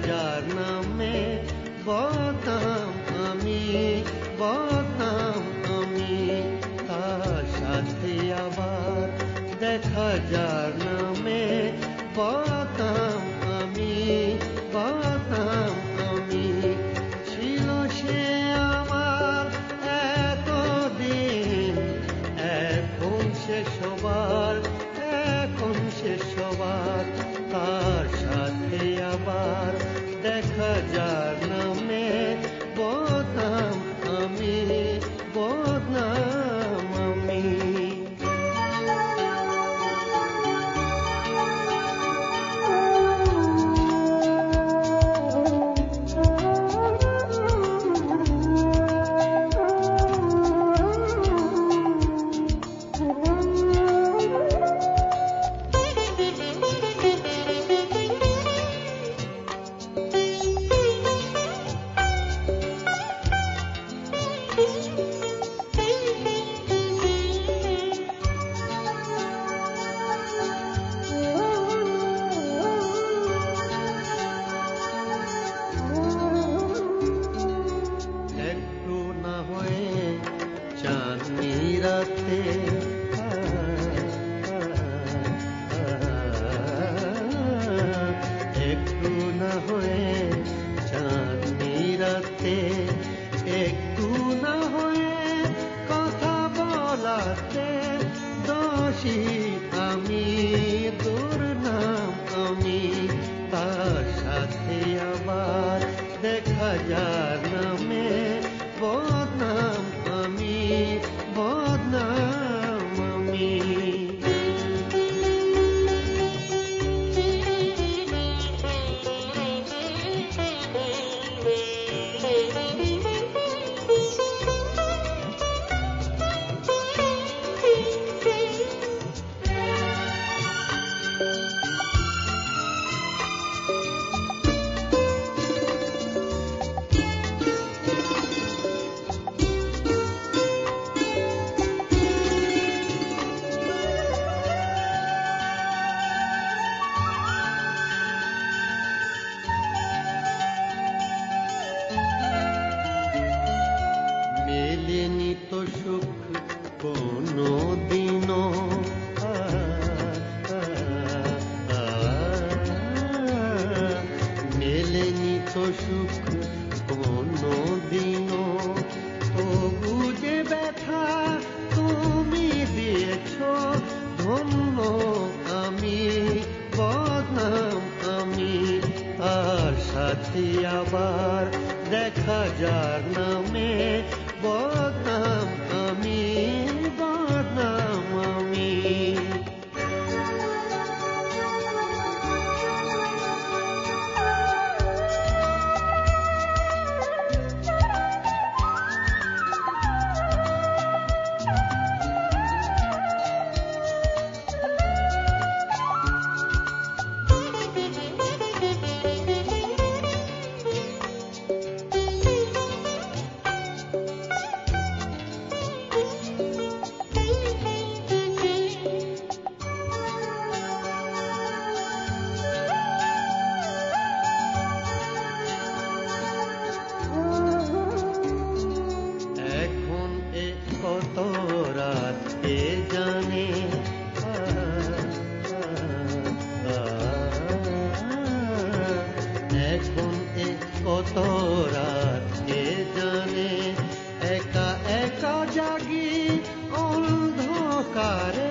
যার নামে বদনাম আমি, বদনাম আমি, তার সাথে আবার দেখা যার নামে বদনাম আমি, বদনাম আমি। ছিল সে আমার এতদিন, এখন সে সবার, এখন সে সবার, তার সাথে আবার দেখা যার নামে বদনাম আমি, বদনাম আমি। চাঁদনি রাতে একটু না হয়ে, চাঁদনি রাতে একটু না হয়ে কথা বলাতে দোষী আমি, দুর্নাম আমি, তার সাথে আবার দেখা যার নামে বদনাম আমি, বদনাম আমি। মেলেনি তো সুখ কোনো দিনও, মেলেনি তো সুখ কোনো দিনও, তবু যে ব্যথা তুমি দিয়েছ ধন্য আমি, বদনাম আমি, তার সাথে আবার দেখা যার নামে বদনাম আমি, বদনাম আমি। কত রাত কে জানে, এখন কত রাত কে জানে, একা একা জাগি অন্ধকারে